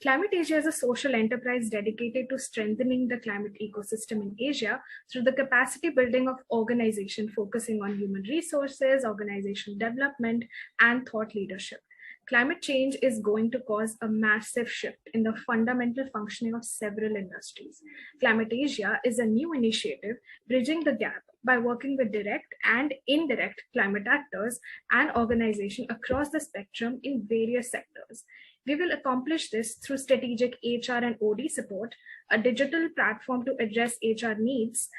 Climate Asia is a social enterprise dedicated to strengthening the climate ecosystem in Asia through the capacity building of organization focusing on human resources, organizational development, and thought leadership. Climate change is going to cause a massive shift in the fundamental functioning of several industries. Climate Asia is a new initiative bridging the gap by working with direct and indirect climate actors and organizations across the spectrum in various sectors. We will accomplish this through strategic HR and OD support, a digital platform to address HR needs,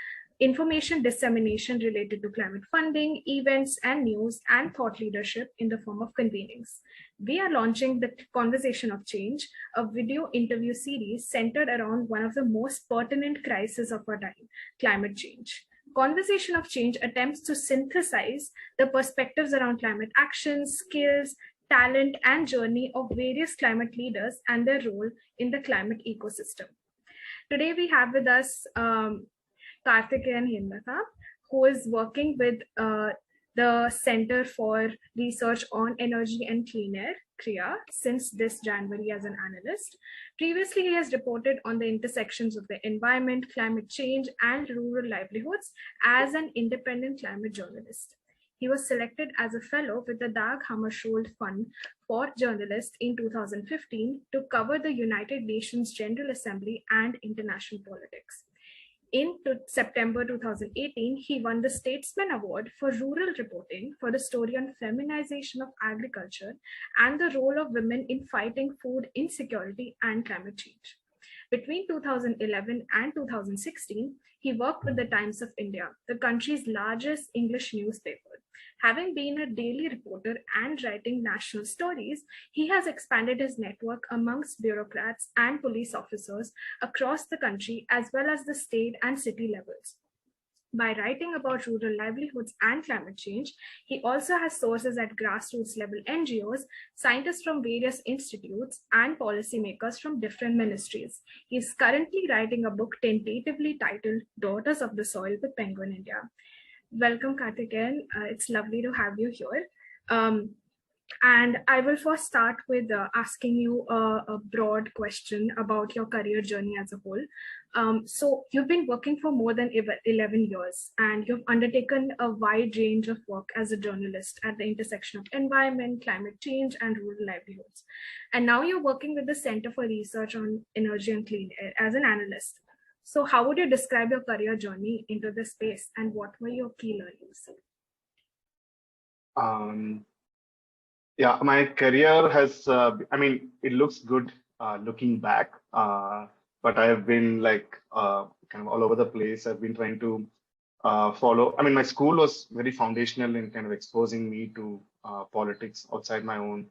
information dissemination related to climate funding, events and news, and thought leadership in the form of convenings. We are launching the Conversation of Change, a video interview series centered around one of the most pertinent crises of our time, climate change. Conversation of Change attempts to synthesize the perspectives around climate action, skills, talent, and journey of various climate leaders and their role in the climate ecosystem. Today we have with us Karthikeyan Hemalatha, who is working with the Center for Research on Energy and Clean Air, CREA, since this January as an analyst. Previously, he has reported on the intersections of the environment, climate change, and rural livelihoods as an independent climate journalist. He was selected as a fellow with the Dag Hammarskjöld Fund for journalists in 2015 to cover the United Nations General Assembly and international politics. In September 2018, he won the Statesmen Award for Rural Reporting for the story on feminization of agriculture and the role of women in fighting food insecurity and climate change. Between 2011 and 2016, he worked with the Times of India, the country's largest English newspaper. Having been a daily reporter and writing national stories, he has expanded his network amongst bureaucrats and police officers across the country, as well as the state and city levels. By writing about rural livelihoods and climate change, he also has sources at grassroots-level NGOs, scientists from various institutes, and policymakers from different ministries. He is currently writing a book tentatively titled Daughters of the Soil with Penguin India. Welcome, Karthikeyan. It's lovely to have you here. And I will first start with asking you a broad question about your career journey as a whole. So you've been working for more than 11 years, and you've undertaken a wide range of work as a journalist at the intersection of environment, climate change, and rural livelihoods. And now you're working with the Center for Research on Energy and Clean Air as an analyst. So how would you describe your career journey into this space, and what were your key learnings? Yeah, my career has, I mean, it looks good looking back, but I have been like kind of all over the place. I've been trying to follow. I mean, my school was very foundational in kind of exposing me to politics outside my own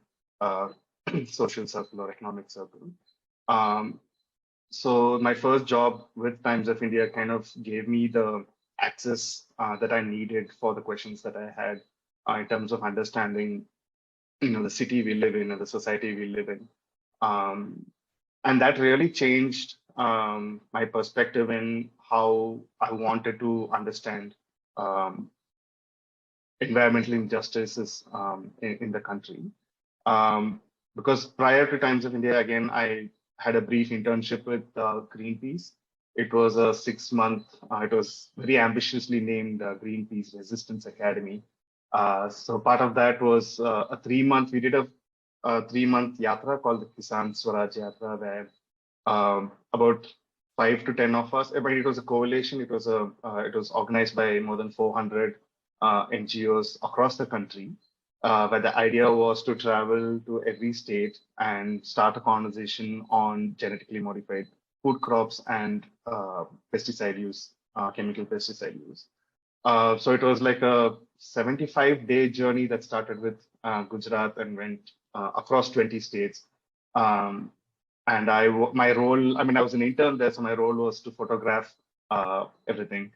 social circle or economic circle. So my first job with Times of India kind of gave me the access that I needed for the questions that I had in terms of understanding, the city we live in and the society we live in. And that really changed my perspective in how I wanted to understand environmental injustices in the country. Because prior to Times of India, again, I had a brief internship with Greenpeace. It was a 6-month, it was very ambitiously named Greenpeace Resistance Academy. So part of that was a 3-month, we did a 3-month yatra called the Kisan Swaraj Yatra, where about 5 to 10 of us, but it was a coalition. It was organized by more than 400 NGOs across the country, where the idea was to travel to every state and start a conversation on genetically modified food crops and pesticide use, chemical pesticide use. So it was like a 75-day journey that started with Gujarat and went across 20 states. And my role, I mean, I was an intern there, so my role was to photograph everything.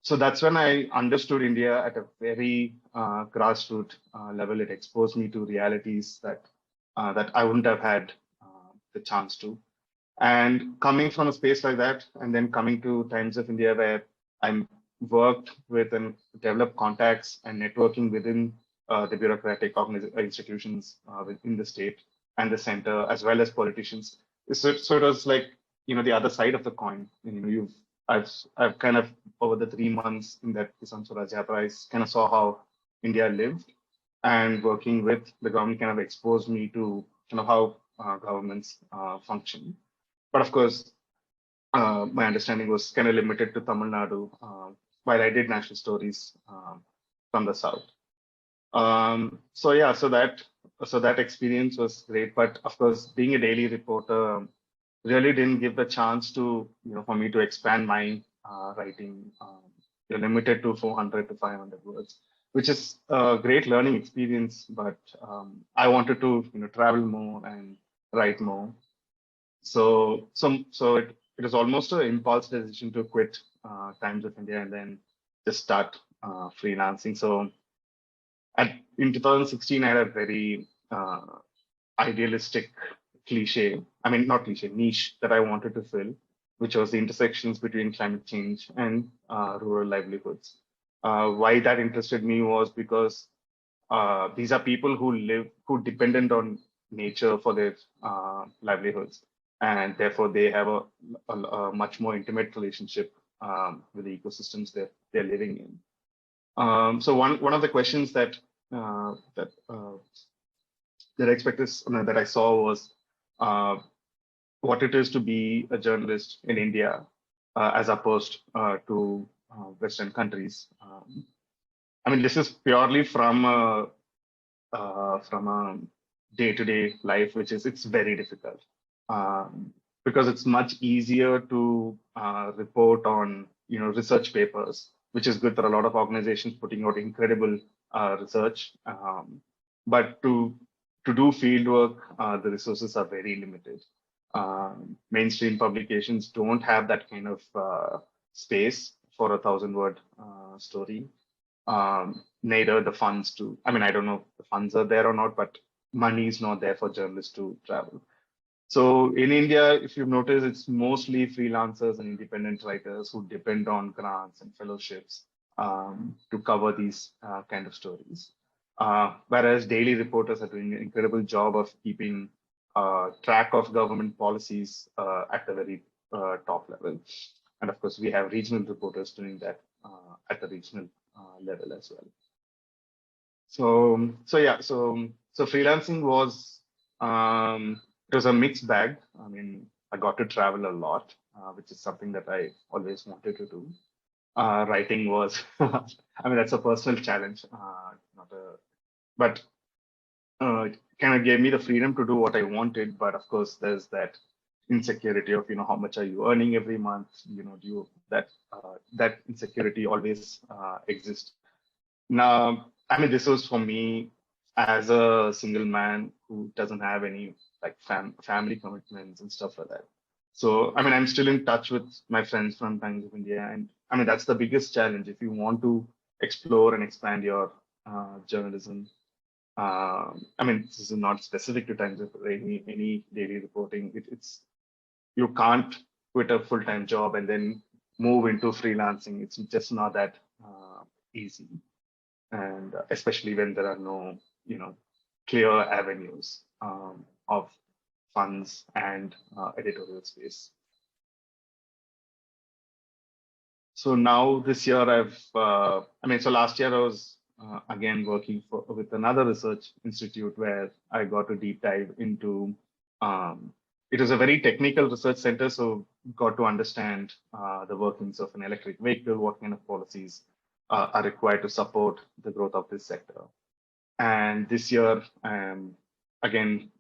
So that's when I understood India at a very grassroots level. It exposed me to realities that I wouldn't have had the chance to. And coming from a space like that, and then coming to Times of India, where I worked with and developed contacts and networking within the bureaucratic institutions within the state, and the center, as well as politicians. So it was like, the other side of the coin. I've kind of, over the 3 months in that Kisan Swaraj Yatra, I kind of saw how India lived, and working with the government kind of exposed me to kind of how governments function. But of course, my understanding was kind of limited to Tamil Nadu, while I did national stories from the south. So yeah, so that experience was great. But of course, being a daily reporter really didn't give the chance to, for me to expand my writing. You're limited to 400 to 500 words, which is a great learning experience. But I wanted to, travel more and write more. So it was almost an impulse decision to quit Times of India and then just start freelancing. So in 2016, I had a very idealistic niche that I wanted to fill, which was the intersections between climate change and rural livelihoods. Why that interested me was because these are people who dependent on nature for their livelihoods, and therefore they have a much more intimate relationship with the ecosystems that they're living in. So one of the questions that I saw was what it is to be a journalist in India as opposed to Western countries. This is purely from a day-to-day life, it's very difficult because it's much easier to report on research papers, which is good. There are a lot of organizations putting out incredible research, but to do field work, the resources are very limited. Mainstream publications don't have that kind of space for a 1,000-word story. Neither the funds to, I don't know if the funds are there or not, but money is not there for journalists to travel. So in India, if you've noticed, it's mostly freelancers and independent writers who depend on grants and fellowships to cover these kind of stories. Whereas daily reporters are doing an incredible job of keeping track of government policies at the very top level. And of course, we have regional reporters doing that at the regional level as well. So freelancing was, it was a mixed bag. I got to travel a lot, which is something that I always wanted to do. Writing was, that's a personal challenge, but it kind of gave me the freedom to do what I wanted. But of course, there's that insecurity of, how much are you earning every month? That insecurity always exists. Now, this was for me as a single man who doesn't have any family commitments and stuff like that. So, I'm still in touch with my friends from Times of India. And that's the biggest challenge. If you want to explore and expand your journalism, this is not specific to Times of any daily reporting. You can't quit a full-time job and then move into freelancing. It's just not that easy. And especially when there are no, clear avenues of funds and editorial space. So now this year so last year I was again working with another research institute where I got to deep dive into, it was a very technical research center, so got to understand the workings of an electric vehicle, what kind of policies are required to support the growth of this sector. And this year, again,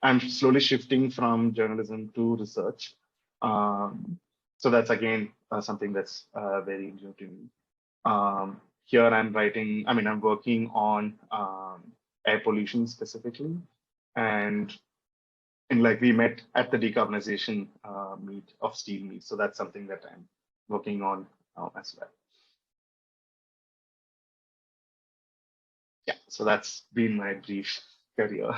I'm slowly shifting from journalism to research. So that's again something that's very new to me. Here I'm writing, I'm working on air pollution specifically. And we met at the decarbonization meet of steel meet. So that's something that I'm working on as well. Yeah, so that's been my brief career.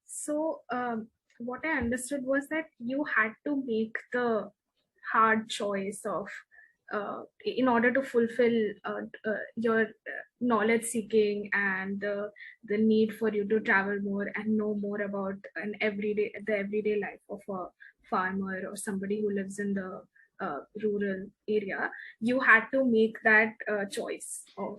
So what I understood was that you had to make the hard choice of in order to fulfill your knowledge seeking and the need for you to travel more and know more about the everyday life of a farmer or somebody who lives in the rural area, you had to make that choice of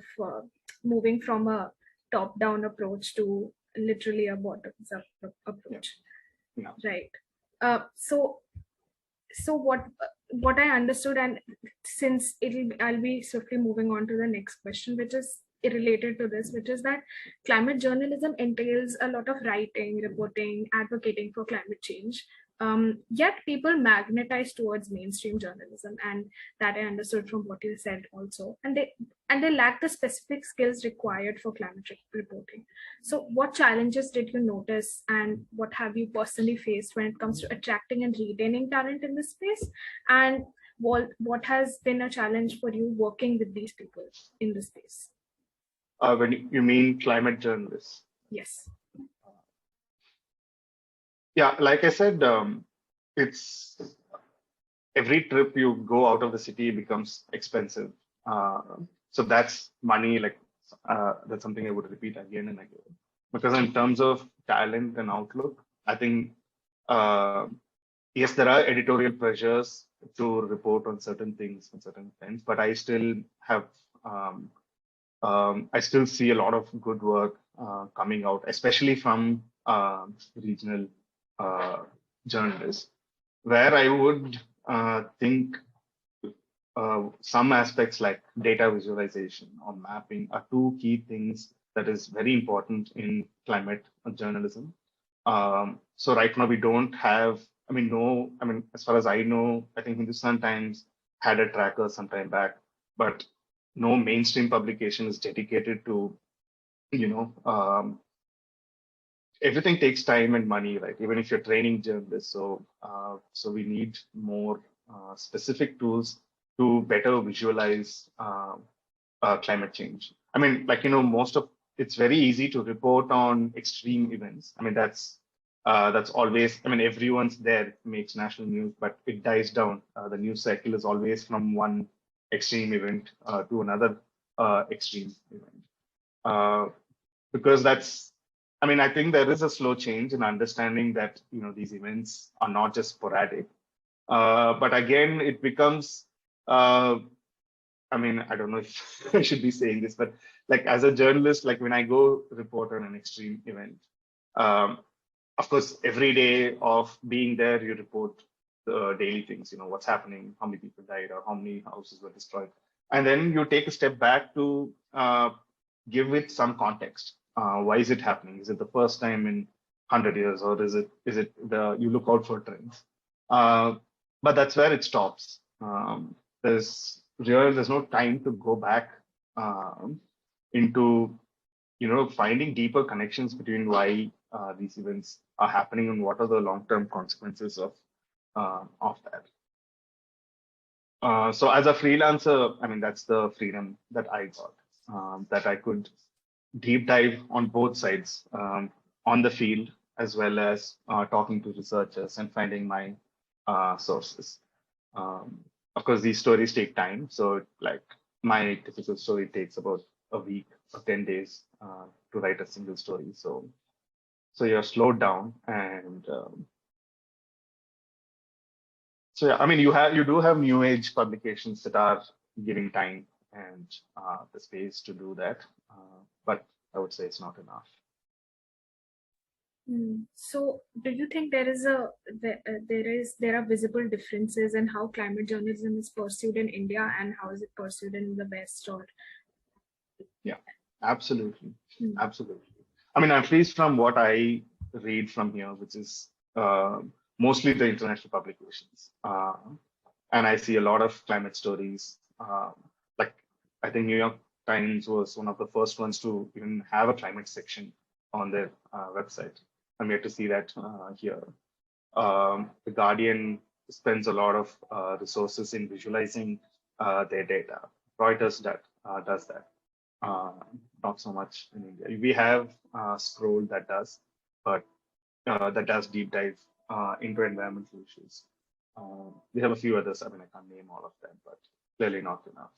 moving from a top-down approach to literally a bottoms-up approach. Yeah. Right. So what I understood, and since I'll be swiftly moving on to the next question, which is related to this, which is that climate journalism entails a lot of writing, reporting, advocating for climate change. Yet people magnetize towards mainstream journalism, and that I understood from what you said also. And they lack the specific skills required for climate reporting. So what challenges did you notice, and what have you personally faced when it comes to attracting and retaining talent in this space? And what has been a challenge for you working with these people in this space? When you mean climate journalists? Yes. Yeah, like I said, it's every trip you go out of the city becomes expensive. So that's money, like that's something I would repeat again and again. Because in terms of talent and outlook, I think, yes, there are editorial pressures to report on certain things and certain things, but I still have, I still see a lot of good work coming out, especially from regional journalists, where I would think some aspects like data visualization or mapping are two key things that is very important in climate journalism. So right now we don't have, as far as I know, I think Hindustan Times had a tracker some time back, but no mainstream publication is dedicated to, everything takes time and money, right? Even if you're training journalists. So we need more specific tools to better visualize climate change. I mean, it's very easy to report on extreme events. I mean, that's always, everyone's there, makes national news, but it dies down. The news cycle is always from one extreme event to another extreme event. Because I think there is a slow change in understanding that, these events are not just sporadic. But again, it becomes, I don't know if I should be saying this, but like as a journalist, like when I go report on an extreme event, of course, every day of being there, you report the daily things, what's happening, how many people died or how many houses were destroyed. And then you take a step back to give it some context. Why is it happening? Is it the first time in 100 years, or is it you look out for trends? But that's where it stops. There's no time to go back into finding deeper connections between why these events are happening and what are the long-term consequences of that. So as a freelancer, that's the freedom that I got, that I could deep dive on both sides, on the field, as well as talking to researchers and finding my sources. Of course, these stories take time. So like my typical story takes about a week or 10 days to write a single story. So you're slowed down, and so yeah, you do have new age publications that are giving time and the space to do that, but I would say it's not enough. So do you think there are visible differences in how climate journalism is pursued in India and how is it pursued in the West? Or yeah, absolutely. Absolutely. At least from what I read from here, which is mostly the international publications, and I see a lot of climate stories. Like I think New York Times was one of the first ones to even have a climate section on their website. I'm yet to see that here. The Guardian spends a lot of resources in visualizing their data. Reuters does that. Not so much in India. We have Scroll that does, but that does deep dive into environmental issues. We have a few others. I can't name all of them, but clearly not enough.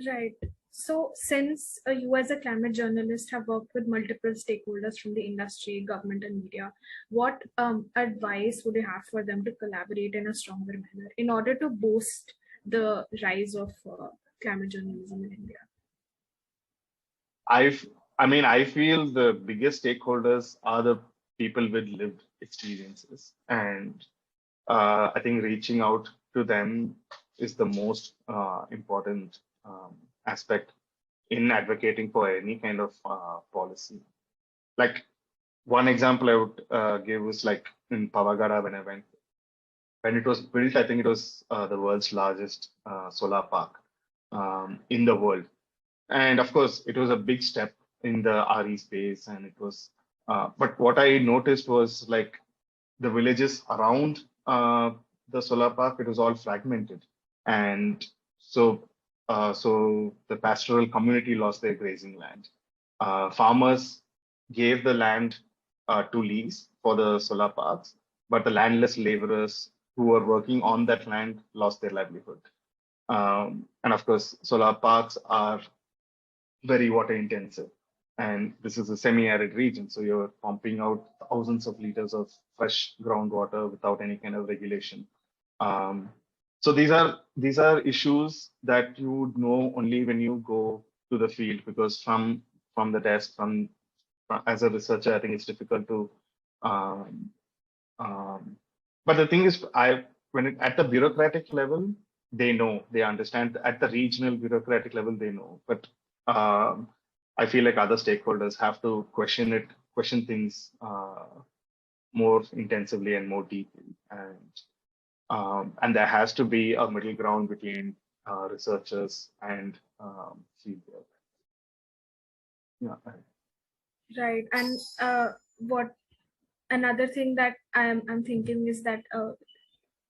Right. So since you as a climate journalist have worked with multiple stakeholders from the industry, government and media, what advice would you have for them to collaborate in a stronger manner in order to boost the rise of climate journalism in India? I feel the biggest stakeholders are the people with lived experiences, and I think reaching out to them is the most important aspect in advocating for any kind of policy. Like one example I would give was like in Pavagada when I went. When it was built, I think it was the world's largest solar park in the world. And of course, it was a big step in the RE space. And it was, but what I noticed was like the villages around the solar park, it was all fragmented. And so, so the pastoral community lost their grazing land. Farmers gave the land to lease for the solar parks, but the landless laborers who were working on that land lost their livelihood. And of course, solar parks are very water intensive. And this is a semi-arid region. So you're pumping out thousands of liters of fresh groundwater without any kind of regulation. So these are issues that you would know only when you go to the field, because from the desk, as a researcher, I think it's difficult to. But the thing is, at the bureaucratic level, they understand. At the regional bureaucratic level, they know. But I feel like other stakeholders have to question things more intensively and more deeply, and there has to be a middle ground between researchers and field work. Yeah. Right. And what another thing that I'm thinking is that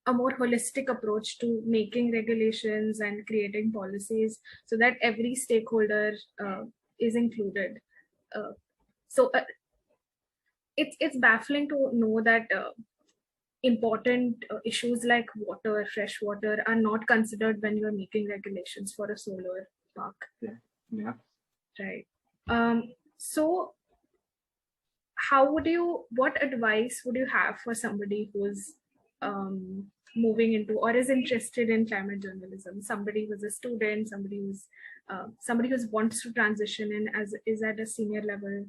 a more holistic approach to making regulations and creating policies so that every stakeholder is included. So it's baffling to know that important issues like water, fresh water are not considered when you're making regulations for a solar park. Yeah. Right. So what advice would you have for somebody who's moving into or is interested in climate journalism? Somebody who's a student, somebody who wants to transition in is at a senior level.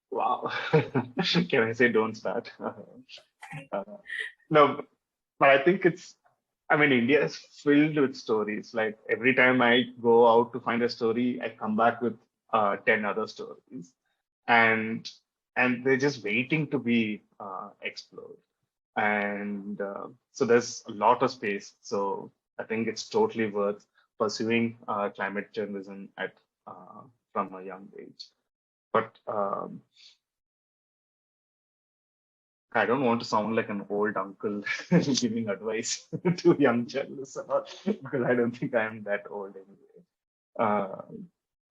Wow. Can I say don't start? No, but I think India is filled with stories. Like every time I go out to find a story, I come back with 10 other stories. And they're just waiting to be explored. And so there's a lot of space. So I think it's totally worth pursuing climate journalism from a young age. But I don't want to sound like an old uncle giving advice to young journalists, because I don't think I am that old anyway.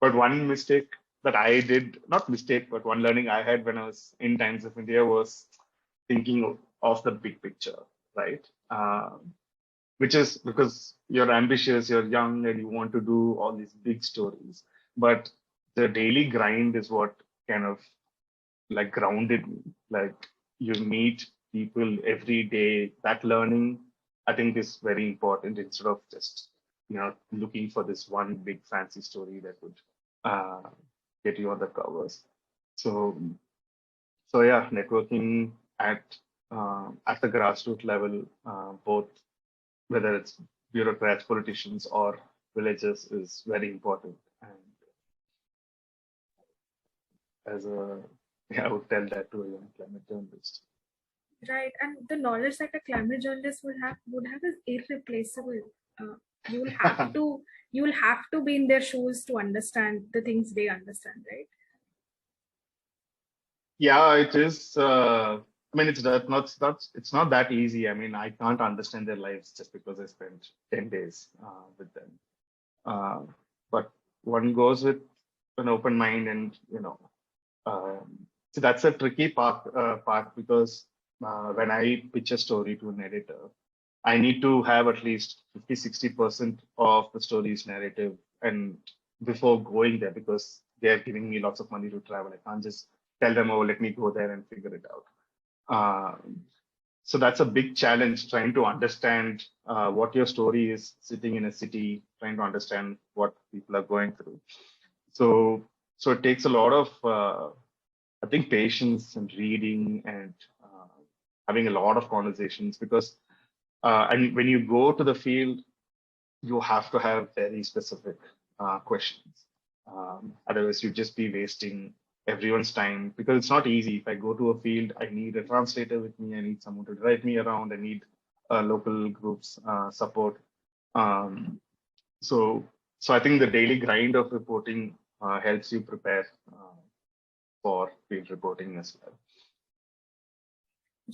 But one mistake that I did, not mistake, but one learning I had when I was in Times of India was thinking of the big picture, right? Which is because you're ambitious, you're young, and you want to do all these big stories. But the daily grind is what kind of like grounded me. Like you meet people every day. That learning, I think, is very important instead of just looking for this one big fancy story that would get you on the covers. So yeah, networking at the grassroots level, both whether it's bureaucrats, politicians, or villagers, is very important. And I would tell that to a young climate journalist. Right, and the knowledge that a climate journalist would have is irreplaceable. You'll have to be in their shoes to understand the things they understand, right? Yeah, it is. It's not that easy. I can't understand their lives just because I spent 10 days with them. But one goes with an open mind, and so that's a tricky part because when I pitch a story to an editor, I need to have at least 50-60% of the story's narrative and before going there, because they're giving me lots of money to travel. I can't just tell them, oh, let me go there and figure it out. So that's a big challenge, trying to understand what your story is sitting in a city, trying to understand what people are going through. So it takes a lot of, I think, patience and reading and having a lot of conversations, because and when you go to the field, you have to have very specific questions. Otherwise, you'd just be wasting everyone's time, because it's not easy. If I go to a field, I need a translator with me. I need someone to drive me around. I need local groups support. So I think the daily grind of reporting helps you prepare for field reporting as well.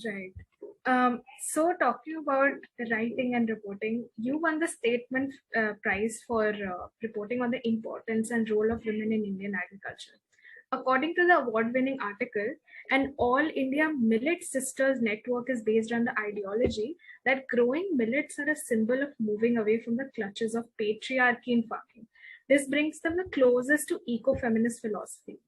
Right. So talking about writing and reporting, you won the Statesmen prize for reporting on the importance and role of women in Indian agriculture. According to the award-winning article, an all-India Millet Sisters network is based on the ideology that growing millets are a symbol of moving away from the clutches of patriarchy in farming. This brings them the closest to eco-feminist philosophy.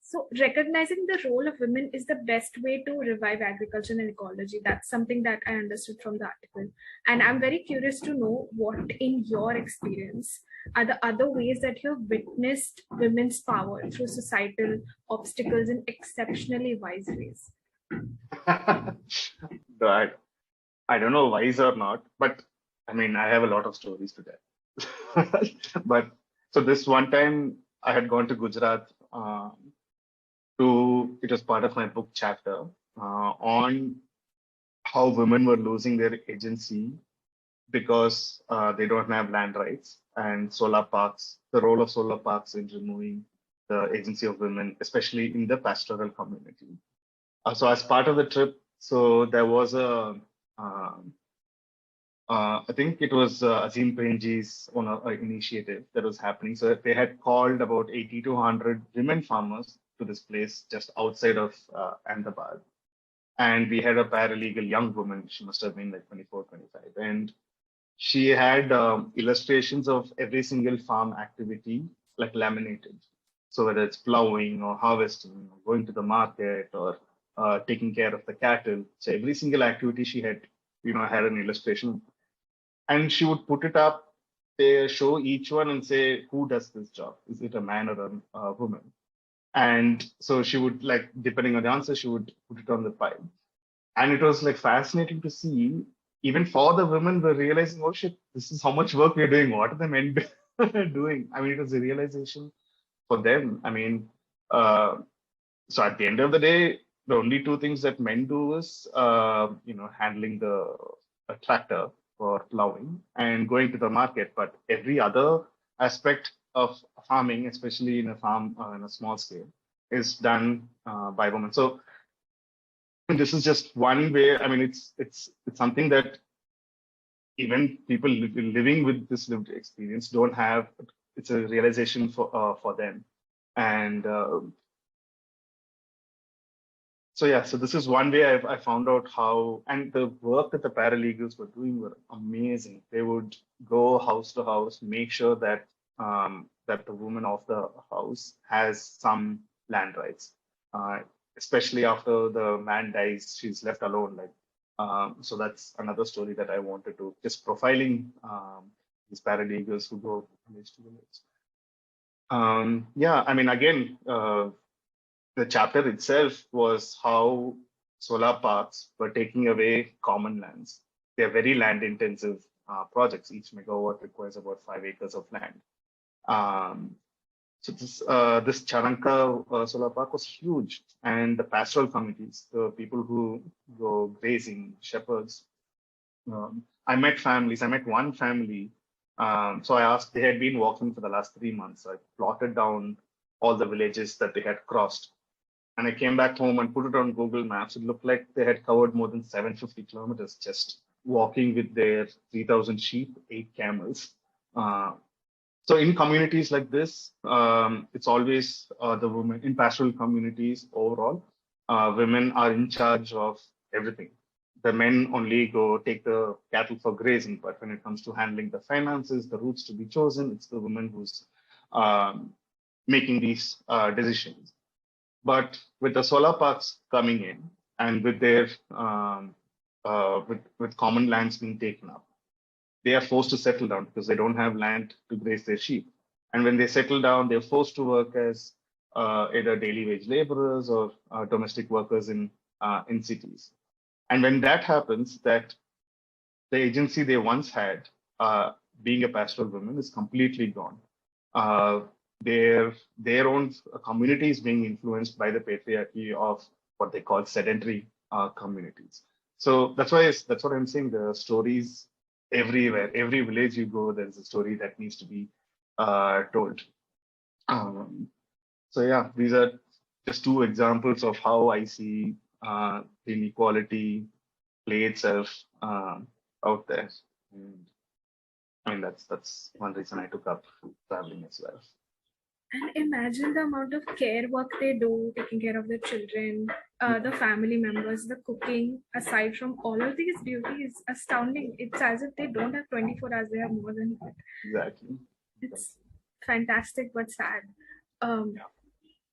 So recognizing the role of women is the best way to revive agriculture and ecology. That's something that I understood from the article. And I'm very curious to know what, in your experience, are the other ways that you've witnessed women's power through societal obstacles in exceptionally wise ways. Right. I don't know wise or not, but I mean, I have a lot of stories to tell. But so this one time I had gone to Gujarat it was part of my book chapter on how women were losing their agency because they don't have land rights, and solar parks, the role of solar parks in removing the agency of women, especially in the pastoral community. So as part of the trip, so there was I think it was Azim Premji's initiative that was happening. So they had called about 80 to 100 women farmers to this place just outside of Ahmedabad. And we had a paralegal young woman, she must have been like 24, 25. And she had illustrations of every single farm activity, like laminated. So whether it's plowing or harvesting, or going to the market, or taking care of the cattle. So every single activity she had, had an illustration. And she would put it up, they show each one and say, who does this job? Is it a man or a woman? And so she would, like, depending on the answer, she would put it on the pile. And it was like fascinating to see, even for the women, we're realizing, oh shit, this is how much work we're doing. What are the men doing? I mean, it was a realization for them. I mean, so at the end of the day, the only two things that men do is, handling the tractor for plowing and going to the market. But every other aspect of farming, especially in a farm in a small scale, is done by women. So this is just one way. I mean, it's something that even people living with this lived experience don't have. It's a realization for them. And so yeah, so this is one way I found out how, and the work that the paralegals were doing were amazing. They would go house to house, make sure that that the woman of the house has some land rights, especially after the man dies, she's left alone. Like, so that's another story that I wanted to just profiling these paralegals who go village to village. Yeah, I mean, again. The chapter itself was how solar parks were taking away common lands. They're very land intensive projects. Each megawatt requires about 5 acres of land. So this Charanka solar park was huge, and the pastoral communities, the people who go grazing, shepherds. I met families. I met one family. So I asked, they had been walking for the last 3 months. I plotted down all the villages that they had crossed. And I came back home and put it on Google Maps. It looked like they had covered more than 750 kilometers just walking with their 3,000 sheep, 8 camels. So in communities like this, it's always the women in pastoral communities overall. Women are in charge of everything. the men only go take the cattle for grazing, but when it comes to handling the finances, the routes to be chosen, it's the woman who's making these decisions. But with the solar parks coming in and with their with common lands being taken up, they are forced to settle down because they don't have land to graze their sheep. And when they settle down, they're forced to work as either daily wage laborers or domestic workers in cities. And when that happens, that the agency they once had, being a pastoral woman, is completely gone. Their own community is being influenced by the patriarchy of what they call sedentary communities. So that's what I'm saying. The stories everywhere, every village you go, there's a story that needs to be told. So yeah, these are just two examples of how I see the inequality play itself out there. And I mean, that's one reason I took up traveling as well. And imagine the amount of care work they do, taking care of their children, the family members, the cooking, aside from all of these duties, astounding. It's as if they don't have 24 hours, they have more than that. Exactly. It's fantastic but sad.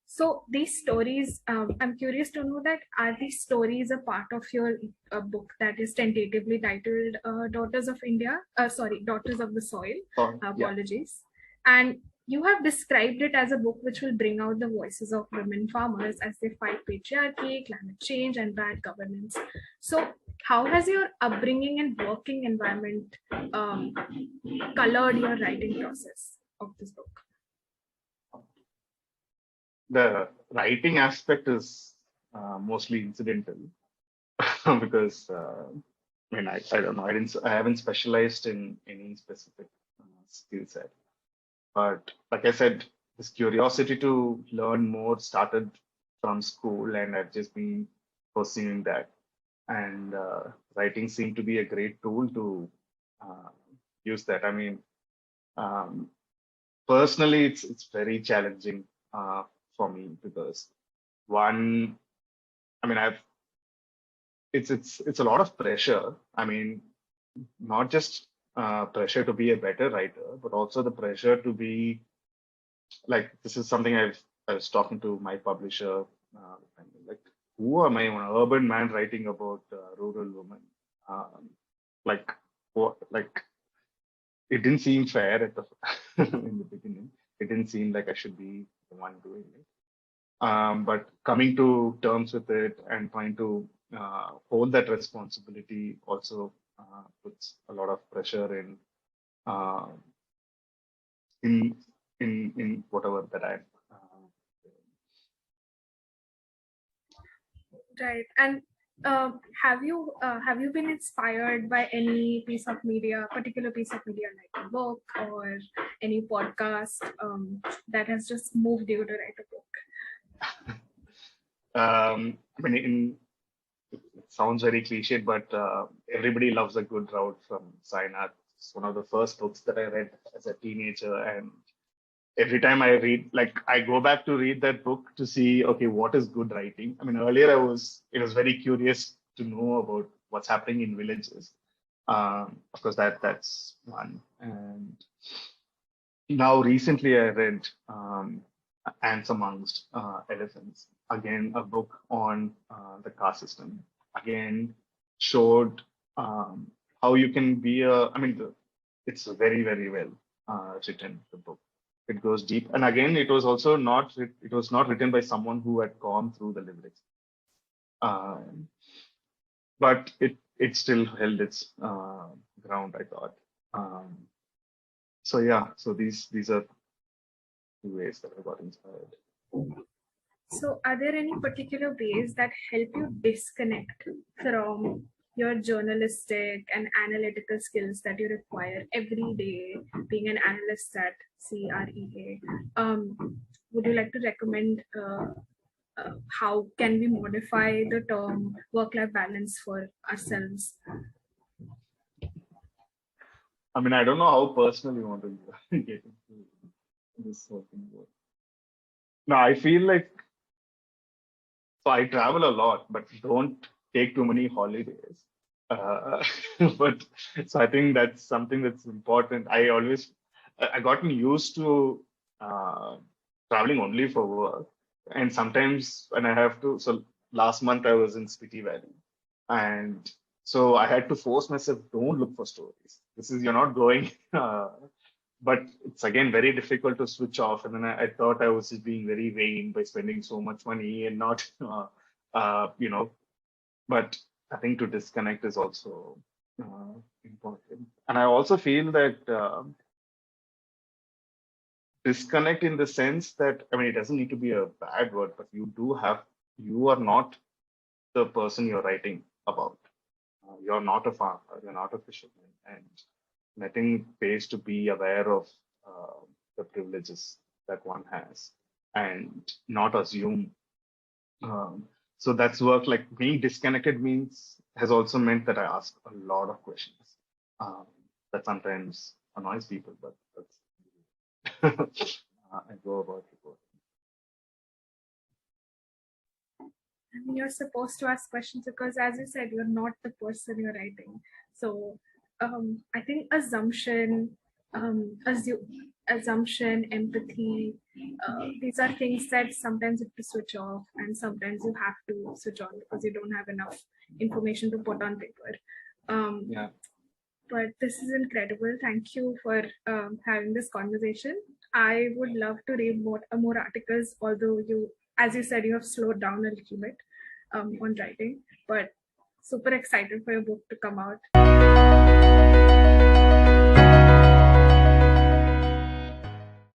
So these stories, I'm curious to know that are these stories a part of your book that is tentatively titled Daughters of India? Daughters of the Soil. Apologies. And you have described it as a book which will bring out the voices of women farmers as they fight patriarchy, climate change, and bad governance. So how has your upbringing and working environment colored your writing process of this book? The writing aspect is mostly incidental because I mean, I don't know. I haven't specialized in any specific skill set. But like I said, this curiosity to learn more started from school, and I've just been pursuing that. And writing seemed to be a great tool to use that. I mean, personally, it's very challenging for me because one, I mean, it's a lot of pressure. I mean, not just pressure to be a better writer, but also the pressure to be like, this is something I was talking to my publisher, like, who am I, an urban man writing about rural women? Like, it didn't seem fair at the in the beginning. It didn't seem like I should be the one doing it. But coming to terms with it and trying to hold that responsibility also puts a lot of pressure in whatever that I'm. Right. And have you been inspired by any piece of media, particular piece of media like a book or any podcast that has just moved you to write a book? I mean, it sounds very cliched, but everybody loves a good route from Sainath. It's one of the first books that I read as a teenager, and every time I read, like, I go back to read that book to see, okay, what is good writing? I mean, earlier it was very curious to know about what's happening in villages. Of course, that's one. And now recently I read Ants Amongst Elephants, again, a book on the caste system. Again, showed how you can be it's very, very well written, the book. It goes deep, and again, it was not written by someone who had gone through the lived experience, but it still held its ground, I thought. So yeah, so these are two ways that I got inspired. So are there any particular ways that help you disconnect from your journalistic and analytical skills that you require every day being an analyst at CREA? Would you like to recommend how can we modify the term work-life balance for ourselves? I mean, I don't know how personal you want to get into this whole thing. No, I feel like, so I travel a lot, but don't take too many holidays. But so I think that's something that's important. I gotten used to traveling only for work, and sometimes when I have to. So last month I was in Spiti Valley, and so I had to force myself, don't look for stories. This is, you're not going. But it's again very difficult to switch off. And then I thought I was just being very vain by spending so much money and not, but I think to disconnect is also important. And I also feel that disconnect in the sense that, I mean, it doesn't need to be a bad word, but you are not the person you're writing about. You're not a farmer, you're not a fisherman. And I think it pays to be aware of the privileges that one has and not assume. So that's work. Like being disconnected has also meant that I ask a lot of questions that sometimes annoys people, but that's I go about reporting. I mean, you're supposed to ask questions because, as you said, you're not the person you're writing. So I think assumption, empathy, these are things that sometimes you have to switch off, and sometimes you have to switch on because you don't have enough information to put on paper. Yeah. But this is incredible. Thank you for having this conversation. I would love to read more articles, although as you said, you have slowed down a little bit on writing, but super excited for your book to come out.